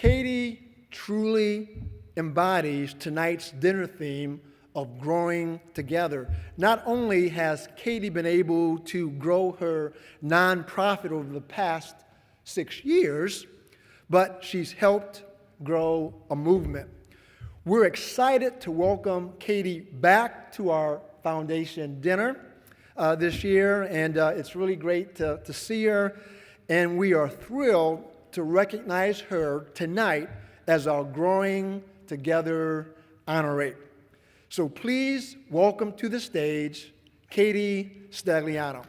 Katie truly embodies tonight's dinner theme of growing together. Not only has Katie been able to grow her nonprofit over the past 6 years, but she's helped grow a movement. We're excited to welcome Katie back to our foundation dinner this year, and it's really great to see her, and we are thrilled to recognize her tonight as our Growing Together Honoree. So please welcome to the stage Katie Stagliano.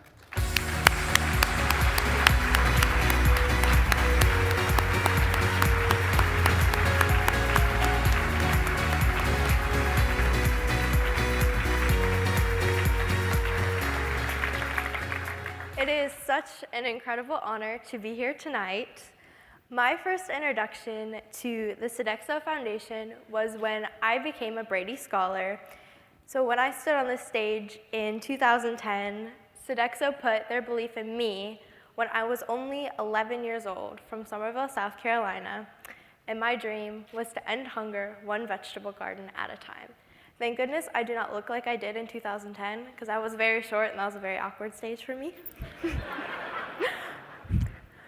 It is such an incredible honor to be here tonight. My first introduction to the Sodexo Foundation was when I became a Brady Scholar. So when I stood on the stage in 2010, Sodexo put their belief in me when I was only 11 years old from Somerville, South Carolina, and my dream was to end hunger one vegetable garden at a time. Thank goodness I do not look like I did in 2010, because I was very short and that was a very awkward stage for me.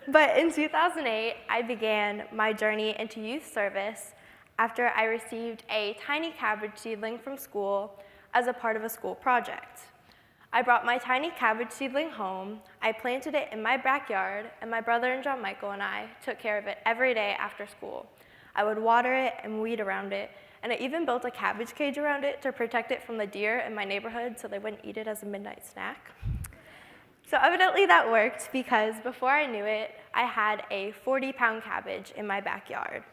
But in 2008, I began my journey into youth service after I received a tiny cabbage seedling from school as a part of a school project. I brought my tiny cabbage seedling home, I planted it in my backyard, and my brother and John Michael and I took care of it every day after school. I would water it and weed around it, and I even built a cabbage cage around it to protect it from the deer in my neighborhood so they wouldn't eat it as a midnight snack. So evidently that worked, because before I knew it, I had a 40-pound cabbage in my backyard.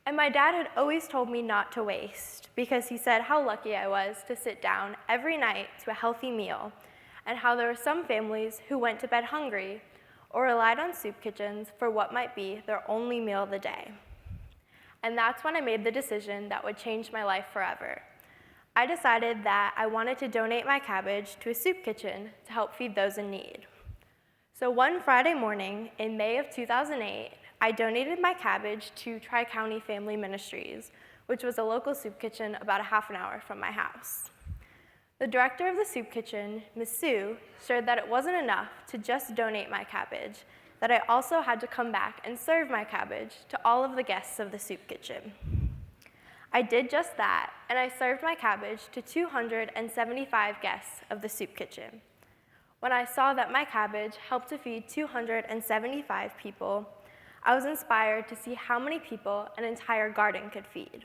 And my dad had always told me not to waste, because he said how lucky I was to sit down every night to a healthy meal, and how there were some families who went to bed hungry or relied on soup kitchens for what might be their only meal of the day. And that's when I made the decision that would change my life forever. I decided that I wanted to donate my cabbage to a soup kitchen to help feed those in need. So one Friday morning in May of 2008, I donated my cabbage to Tri-County Family Ministries, which was a local soup kitchen about a half an hour from my house. The director of the soup kitchen, Ms. Sue, shared that it wasn't enough to just donate my cabbage, that I also had to come back and serve my cabbage to all of the guests of the soup kitchen. I did just that, and I served my cabbage to 275 guests of the soup kitchen. When I saw that my cabbage helped to feed 275 people, I was inspired to see how many people an entire garden could feed.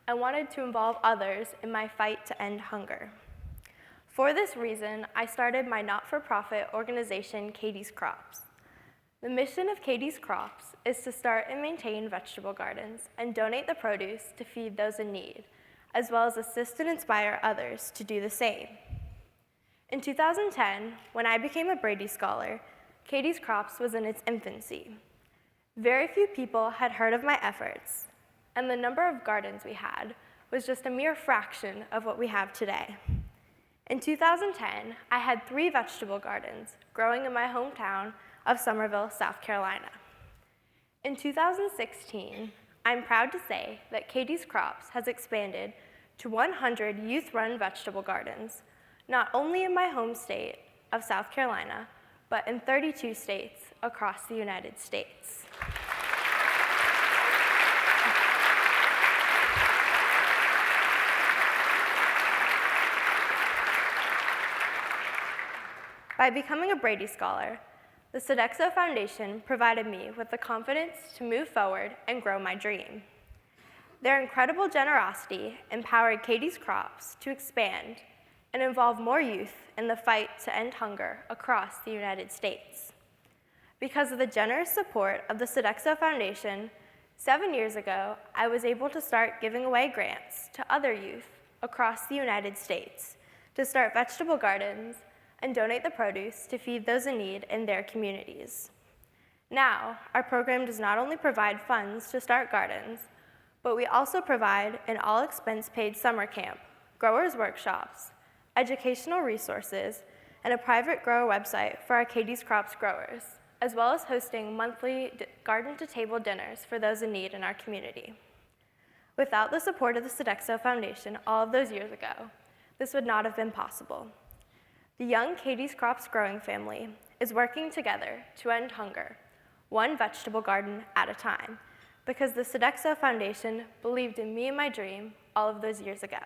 I wanted to involve others in my fight to end hunger. For this reason, I started my not-for-profit organization, Katie's Krops. The mission of Katie's Krops is to start and maintain vegetable gardens and donate the produce to feed those in need, as well as assist and inspire others to do the same. In 2010, when I became a Brady Scholar, Katie's Krops was in its infancy. Very few people had heard of my efforts, and the number of gardens we had was just a mere fraction of what we have today. In 2010, I had 3 vegetable gardens growing in my hometown of Somerville, South Carolina. In 2016, I'm proud to say that Katie's Krops has expanded to 100 youth-run vegetable gardens, not only in my home state of South Carolina, but in 32 states across the United States. By becoming a Brady Scholar, the Sodexo Foundation provided me with the confidence to move forward and grow my dream. Their incredible generosity empowered Katie's Krops to expand and involve more youth in the fight to end hunger across the United States. Because of the generous support of the Sodexo Foundation, 7 years ago, I was able to start giving away grants to other youth across the United States to start vegetable gardens and donate the produce to feed those in need in their communities. Now, our program does not only provide funds to start gardens, but we also provide an all-expense-paid summer camp, growers' workshops, educational resources, and a private grower website for our Katie's Krops growers, as well as hosting monthly garden-to-table dinners for those in need in our community. Without the support of the Sodexo Foundation all of those years ago, this would not have been possible. The young Katie's Krops growing family is working together to end hunger, one vegetable garden at a time, because the Sodexo Foundation believed in me and my dream all of those years ago.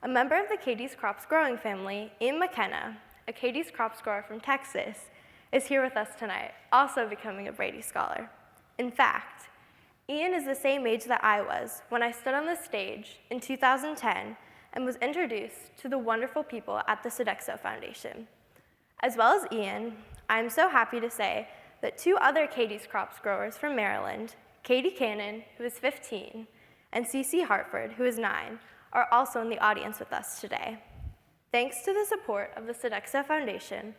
A member of the Katie's Krops growing family, Ian McKenna, a Katie's Krops grower from Texas, is here with us tonight, also becoming a Brady Scholar. In fact, Ian is the same age that I was when I stood on the stage in 2010 and was introduced to the wonderful people at the Sodexo Foundation. As well as Ian, I am so happy to say that two other Katie's Krops growers from Maryland, Katie Cannon, who is 15, and Cece Hartford, who is 9, are also in the audience with us today. Thanks to the support of the Sodexo Foundation,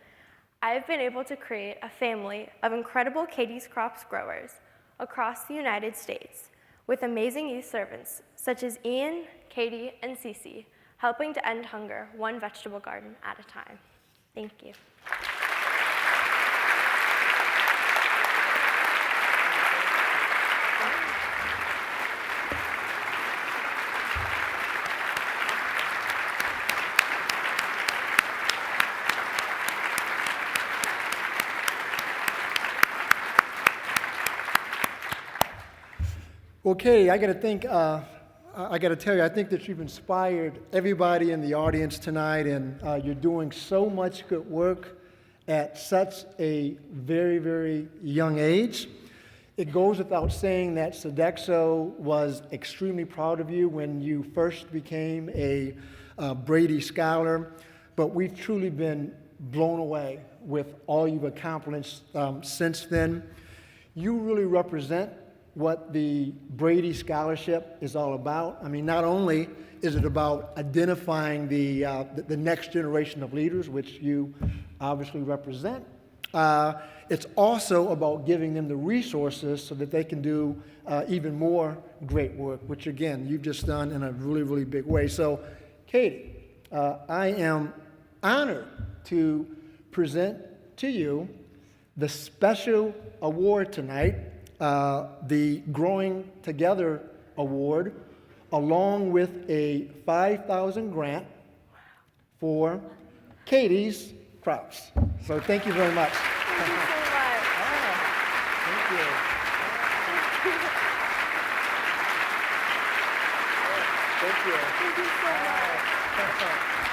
I have been able to create a family of incredible Katie's Krops growers across the United States with amazing youth servants such as Ian, Katie, and Cece, helping to end hunger one vegetable garden at a time. Thank you. Well, Katie, I got to tell you, I think that you've inspired everybody in the audience tonight, and you're doing so much good work at such a very, very young age. It goes without saying that Sodexo was extremely proud of you when you first became a Brady Scholar, but we've truly been blown away with all you've accomplished since then. You really represent what the Brady Scholarship is all about. I mean, not only is it about identifying the next generation of leaders, which you obviously represent, it's also about giving them the resources so that they can do even more great work, which again, you've just done in a really, really big way. So, Katie, I am honored to present to you the special award tonight, the Growing Together Award, along with a $5,000 grant for Katie's Krops. So thank you very much. Thank you so much. Thank you. Thank you. Thank you so much.